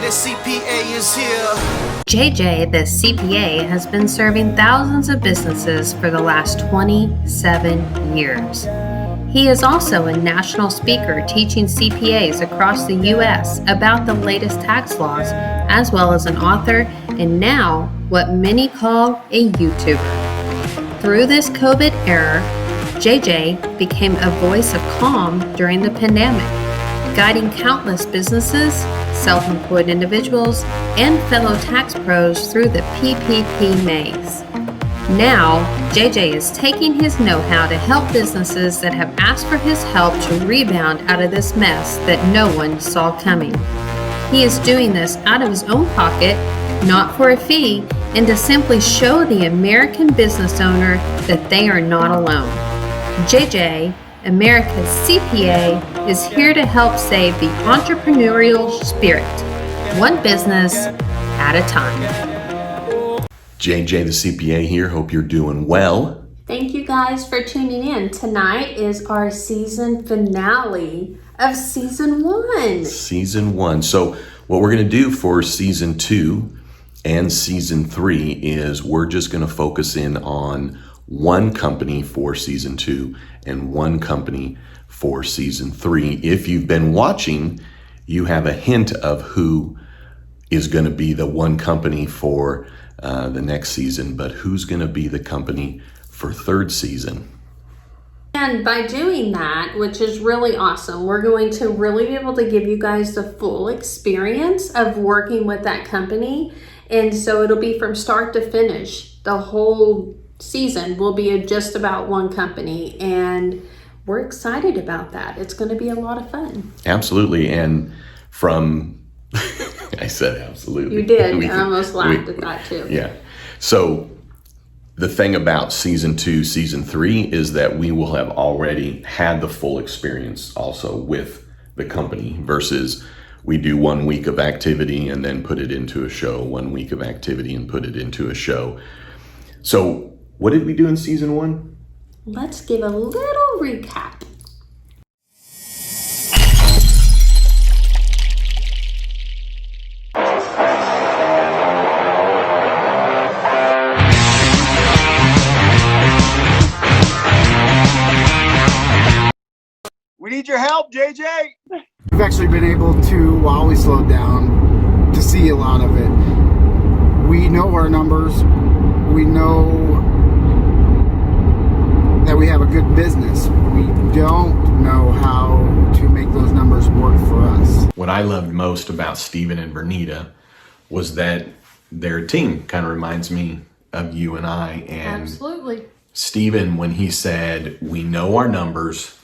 the CPA is here. JJ the CPA has been serving thousands of businesses for the last 27 years. He is also a national speaker teaching CPAs across the U.S. about the latest tax laws, as well as an author and now what many call a YouTuber. Through this COVID era, JJ became a voice of calm during the pandemic, guiding countless businesses, self-employed individuals, and fellow tax pros through the PPP maze. Now, JJ is taking his know-how to help businesses that have asked for his help to rebound out of this mess that no one saw coming. He is doing this out of his own pocket, not for a fee, and to simply show the American business owner that they are not alone. JJ, America's CPA, is here to help save the entrepreneurial spirit, one business at a time. JJ the CPA here. Hope you're doing well. Thank you guys for tuning in. Tonight is our season finale of season 1. Season 1. So what we're going to do for season 2 and season 3 is we're just going to focus in on one company for season 2 and one company for season 3. If you've been watching, you have a hint of who is going to be the one company for the next season, but who's going to be the company for third season? And by doing that, which is really awesome, we're going to really be able to give you guys the full experience of working with that company. And so it'll be from start to finish. The whole season will be just about one company, and we're excited about that. It's going to be a lot of fun. Absolutely. And from I said absolutely. You did. I almost laughed at that too. Yeah. So the thing about season 2, season 3 is that we will have already had the full experience also with the company versus we do 1 week of activity and then put it into a show, 1 week of activity and put it into a show. So what did we do in season 1? Let's give a little recap. We need your help, JJ. We've actually been able to, while we slowed down, to see a lot of it. We know our numbers. We know that we have a good business. We don't know how to make those numbers work for us. What I loved most about Steven and Bernita was that their team kind of reminds me of you and I. And absolutely. Steven, when he said, we know our numbers,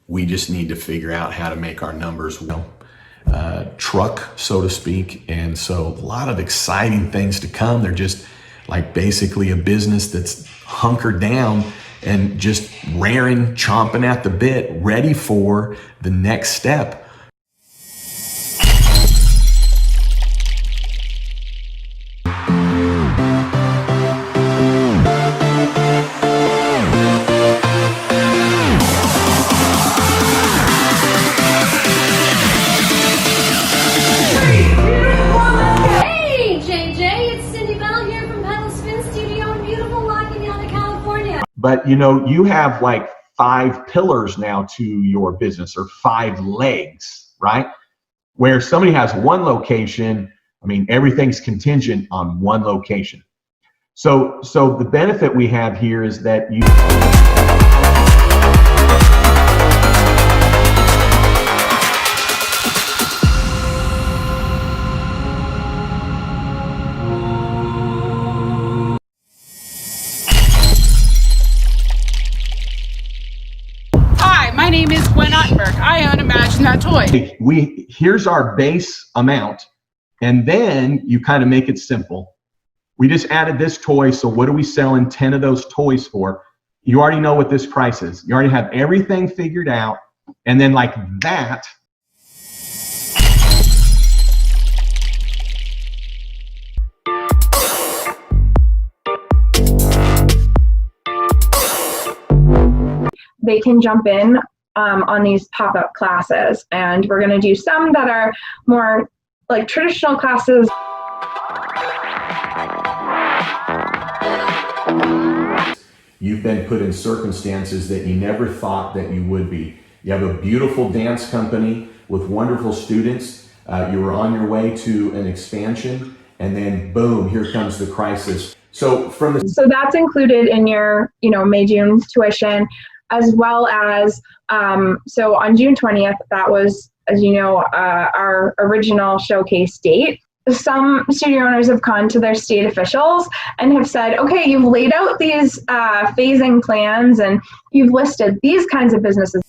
we just need to figure out how to make our numbers truck, so to speak. And so a lot of exciting things to come. They're just like basically a business that's hunkered down and just raring, chomping at the bit, ready for the next step. But you know, you have like 5 pillars now to your business, or 5 legs, right? Where somebody has one location, I mean, everything's contingent on one location. So the benefit we have here is that you My name is Gwen Ottenberg. I own Imagine That Toy. Here's our base amount, and then you kind of make it simple. We just added this toy, so what are we selling 10 of those toys for? You already know what this price is. You already have everything figured out, and then like that, they can jump in on these pop-up classes, and we're going to do some that are more like traditional classes. You've been put in circumstances that you never thought that you would be. You have a beautiful dance company with wonderful students. You were on your way to an expansion, and then boom, here comes the crisis. So that's included in your, May, June tuition, as well as, so on June 20th, that was, as you know, our original showcase date. Some studio owners have gone to their state officials and have said, okay, you've laid out these phasing plans and you've listed these kinds of businesses.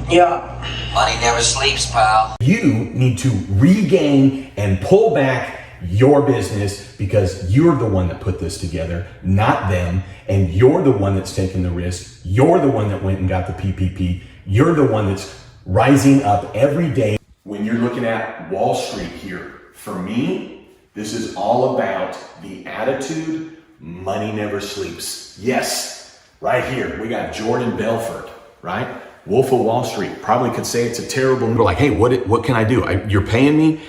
Yeah. Money never sleeps, pal. you need to regain and pull back your business because you're the one that put this together, not them. And you're the one that's taking the risk. You're the one that went and got the PPP. You're the one that's rising up every day. When you're looking at Wall Street here, for me, this is all about the attitude. Money never sleeps. Yes, right here, we got Jordan Belfort, right? Wolf of Wall Street probably could say it's a terrible number. Like, hey, what can I do? You're paying me.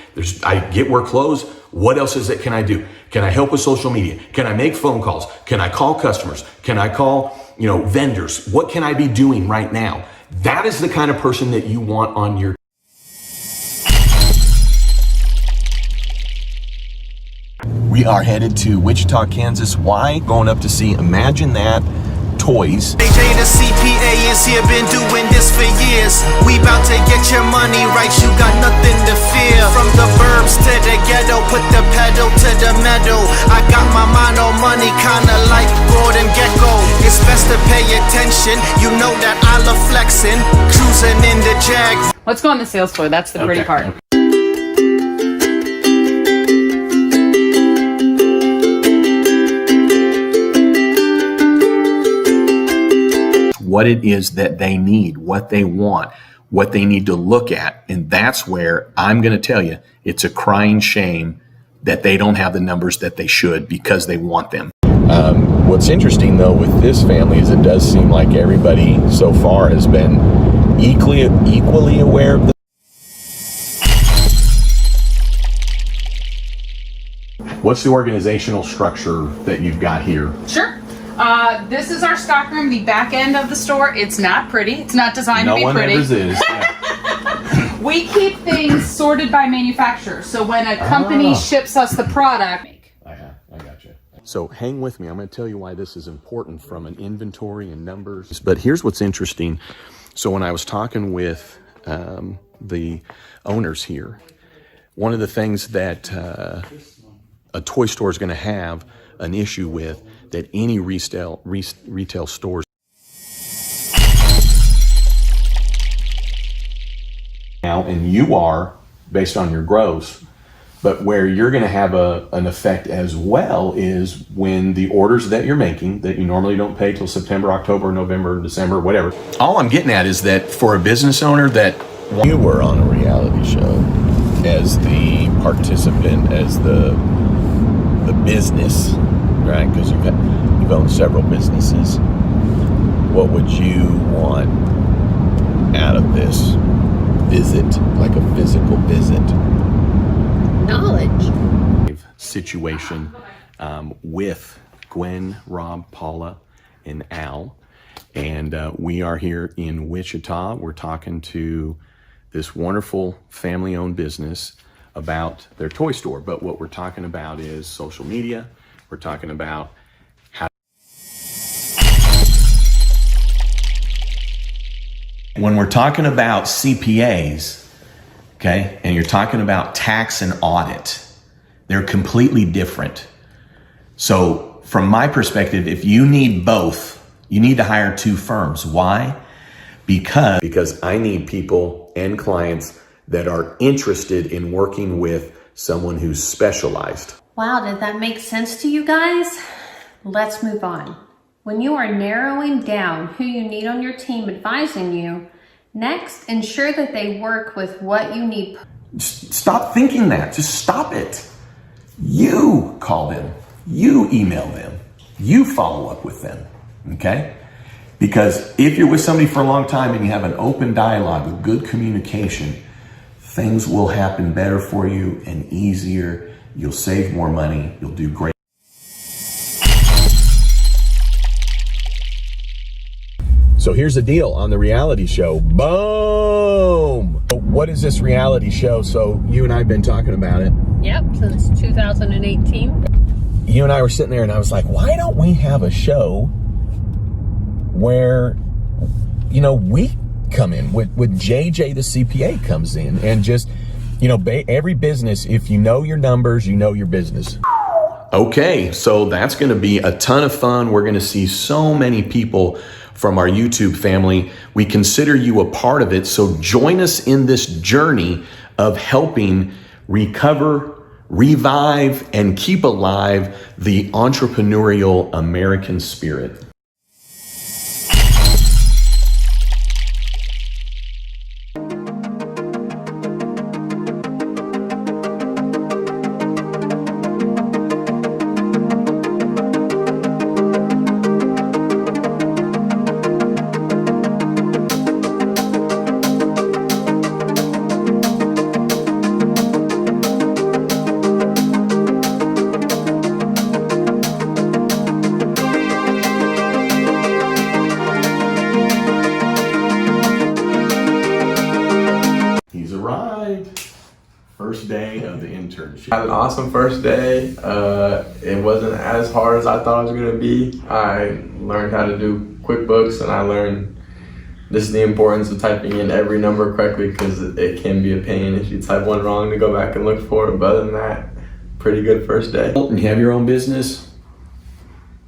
I get work clothes. What else is it? Can I do? Can I help with social media? Can I make phone calls? Can I call customers? Can I call, vendors? What can I be doing right now? That is the kind of person that you want on your. We are headed to Wichita, Kansas. Why? Going up to see Imagine That Toys. JJ the CPA is here, been doing this for years. We bout to get your money right, you got nothing to fear. From the burbs to the ghetto, put the pedal to the metal. I got my mind on money, kinda like Gordon Gecko. It's best to pay attention, you know that I love flexing. Cruising in the Jag. Let's go on the sales floor. That's the pretty part. What it is that they need, what they want, what they need to look at. And that's where I'm going to tell you, it's a crying shame that they don't have the numbers that they should because they want them. What's interesting though with this family is it does seem like everybody so far has been equally aware of the. What's the organizational structure that you've got here? Sure. This is our stockroom, the back end of the store. It's not pretty. It's not designed to be pretty. No one ever is. Yeah. We keep things sorted by manufacturer. So when a company ships us the product. I got you. So hang with me. I'm going to tell you why this is important from an inventory and numbers. But here's what's interesting. So when I was talking with the owners here, one of the things that a toy store is going to have an issue with that any retail stores now, and you are based on your gross, but where you're going to have an effect as well is when the orders that you're making that you normally don't pay till September, October, November, December, whatever. All I'm getting at is that for a business owner that you were on a reality show as the participant, as the business, right? Because you've owned several businesses. What would you want out of this visit, like a physical visit? Knowledge. Situation with Gwen, Rob, Paula, and Al. And we are here in Wichita. We're talking to this wonderful family-owned business about their toy store. But what we're talking about is social media. We're talking about how. When we're talking about CPAs, okay, and you're talking about tax and audit, they're completely different. So from my perspective, if you need both, you need to hire two firms. Why? Because I need people and clients that are interested in working with someone who's specialized. Wow, did that make sense to you guys? Let's move on. When you are narrowing down who you need on your team advising you, next, ensure that they work with what you need. Stop thinking that. Just stop it. You call them, you email them, you follow up with them, okay? Because if you're with somebody for a long time and you have an open dialogue, a good communication, things will happen better for you and easier. You'll save more money. You'll do great. So here's the deal on the reality show. Boom! What is this reality show? So you and I have been talking about it. Yep, since 2018. You and I were sitting there and I was like, why don't we have a show where, you know, we come in with JJ the CPA comes in and just, you know, every business, if you know your numbers, you know your business. Okay, so that's going to be a ton of fun. We're going to see so many people from our YouTube family. We consider you a part of it. So join us in this journey of helping recover, revive, and keep alive the entrepreneurial American spirit. He's arrived. First day of the internship. I had an awesome first day. It wasn't as hard as I thought it was gonna be. I learned how to do QuickBooks, and I learned this is the importance of typing in every number correctly, because it can be a pain if you type one wrong to go back and look for it. But other than that, pretty good first day. And you have your own business,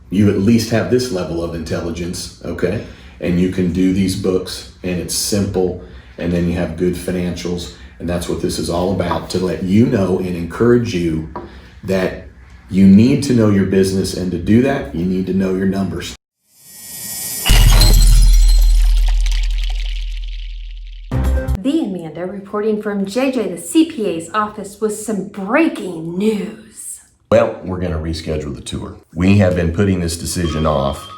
you at least have this level of intelligence, okay? And you can do these books, and it's simple, and then you have good financials, and that's what this is all about, to let you know and encourage you that you need to know your business, and to do that, you need to know your numbers. The Amanda reporting from JJ the CPA's office with some breaking news. Well, we're gonna reschedule the tour. We have been putting this decision off.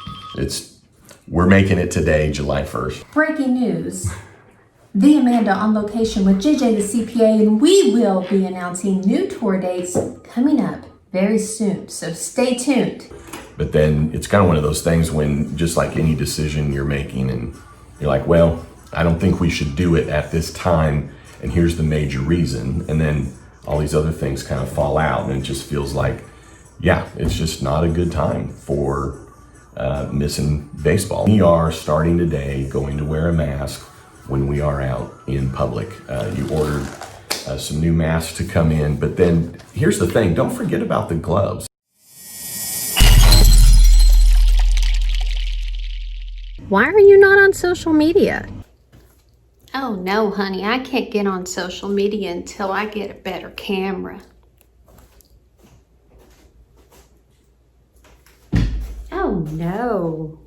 We're making it today, July 1st. Breaking news. The Amanda on location with JJ the CPA, and we will be announcing new tour dates coming up very soon, so stay tuned. But then it's kind of one of those things when, just like any decision you're making, and you're like, well, I don't think we should do it at this time, and here's the major reason. And then all these other things kind of fall out, and it just feels like, yeah, it's just not a good time for missing baseball. We are starting today going to wear a mask when we are out in public. You ordered some new masks to come in, but then here's the thing, don't forget about the gloves. Why are you not on social media? Oh no, honey, I can't get on social media until I get a better camera. Oh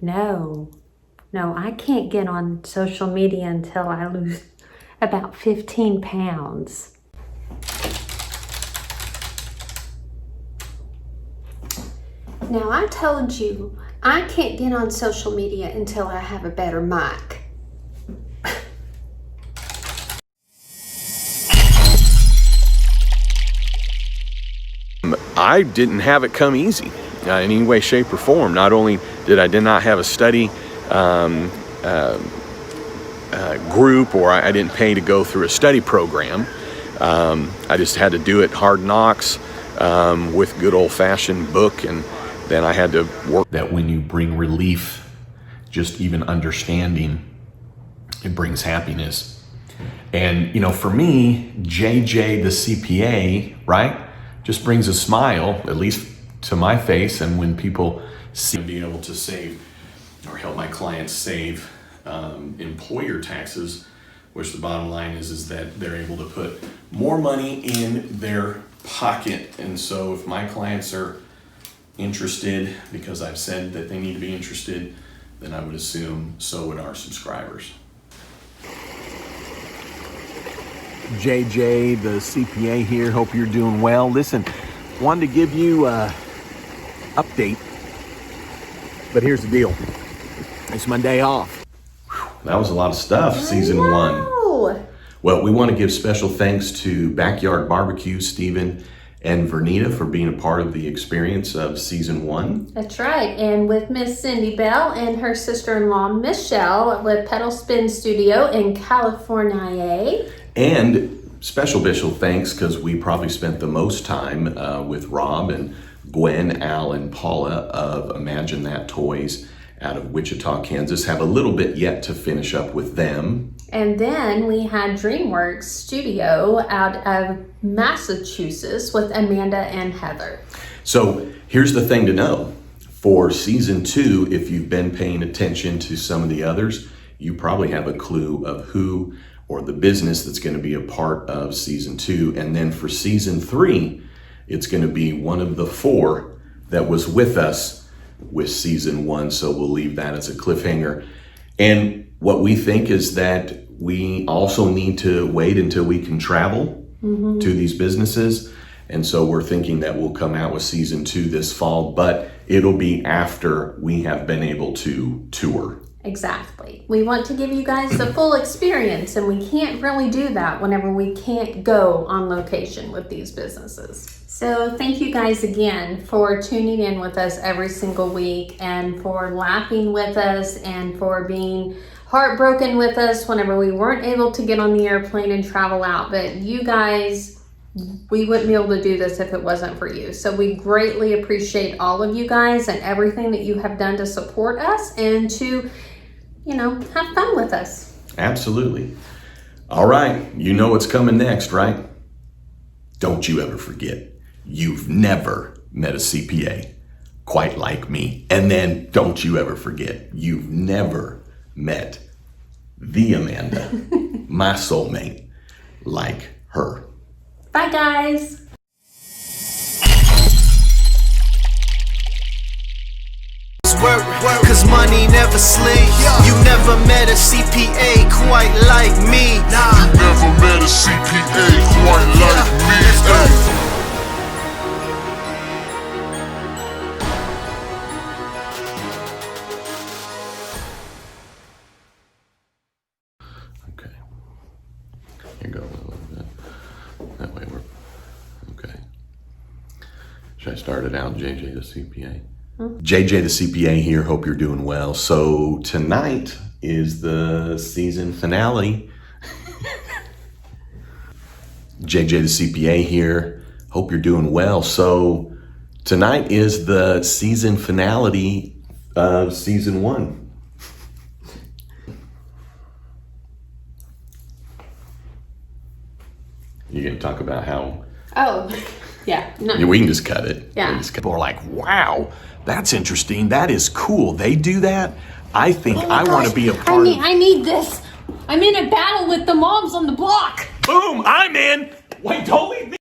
no, I can't get on social media until I lose about 15 pounds. Now, I told you, I can't get on social media until I have a better mic. I didn't have it come easy in any way, shape, or form. Not only did I not have a study group, or I didn't pay to go through a study program. I just had to do it hard knocks with good old-fashioned book, and then I had to work. That when you bring relief, just even understanding, it brings happiness. And you know, for me, JJ the CPA, right, just brings a smile, at least to my face. And when people see me being able to save or help my clients save employer taxes, which the bottom line is that they're able to put more money in their pocket. And so if my clients are interested, because I've said that they need to be interested, then I would assume so would our subscribers. JJ the CPA here, hope you're doing well. Listen, wanted to give you a update, but here's the deal. It's my day off. That was a lot of stuff, season one. Well, we want to give special thanks to Backyard Barbecue, Stephen and Vernita for being a part of the experience of season one. That's right. And with Miss Cindy Bell and her sister-in-law, Michelle, with Pedal Spin Studio in California. And special thanks, because we probably spent the most time with Rob and Gwen, Al, and Paula of Imagine That Toys out of Wichita, Kansas. Have a little bit yet to finish up with them. And then we had DreamWorks Studio out of Massachusetts with Amanda and Heather. So here's the thing to know. For season two, if you've been paying attention to some of the others, you probably have a clue of who or the business that's going to be a part of season two. And then for season three, it's going to be one of the four that was with us with season one. So we'll leave that as a cliffhanger. And what we think is that we also need to wait until we can travel to these businesses. And so we're thinking that we'll come out with season two this fall, but it'll be after we have been able to tour. Exactly. We want to give you guys the full experience, and we can't really do that whenever we can't go on location with these businesses. So thank you guys again for tuning in with us every single week, and for laughing with us, and for being heartbroken with us whenever we weren't able to get on the airplane and travel out. But you guys, we wouldn't be able to do this if it wasn't for you. So we greatly appreciate all of you guys and everything that you have done to support us and to, you know, have fun with us. Absolutely. All right, you know what's coming next, right? Don't you ever forget, you've never met a CPA quite like me. And then don't you ever forget, you've never met the Amanda, my soulmate, like her. Bye, guys. Work, cause money never sleeps. You never met a CPA quite like me. You never met a CPA quite like me. Okay. Here goes a little bit. That way we're okay. Should I start it out, JJ the CPA? JJ the CPA here. Hope you're doing well. So tonight is the season finale. JJ the CPA here. Hope you're doing well. So tonight is the season finale of season one. You gonna talk about how? Oh, yeah. No. We can just cut it. Yeah. People are like, wow, that's interesting. That is cool. They do that. I think I want to be a part of. I need this. I'm in a battle with the moms on the block. Boom, I'm in. Wait, don't leave me.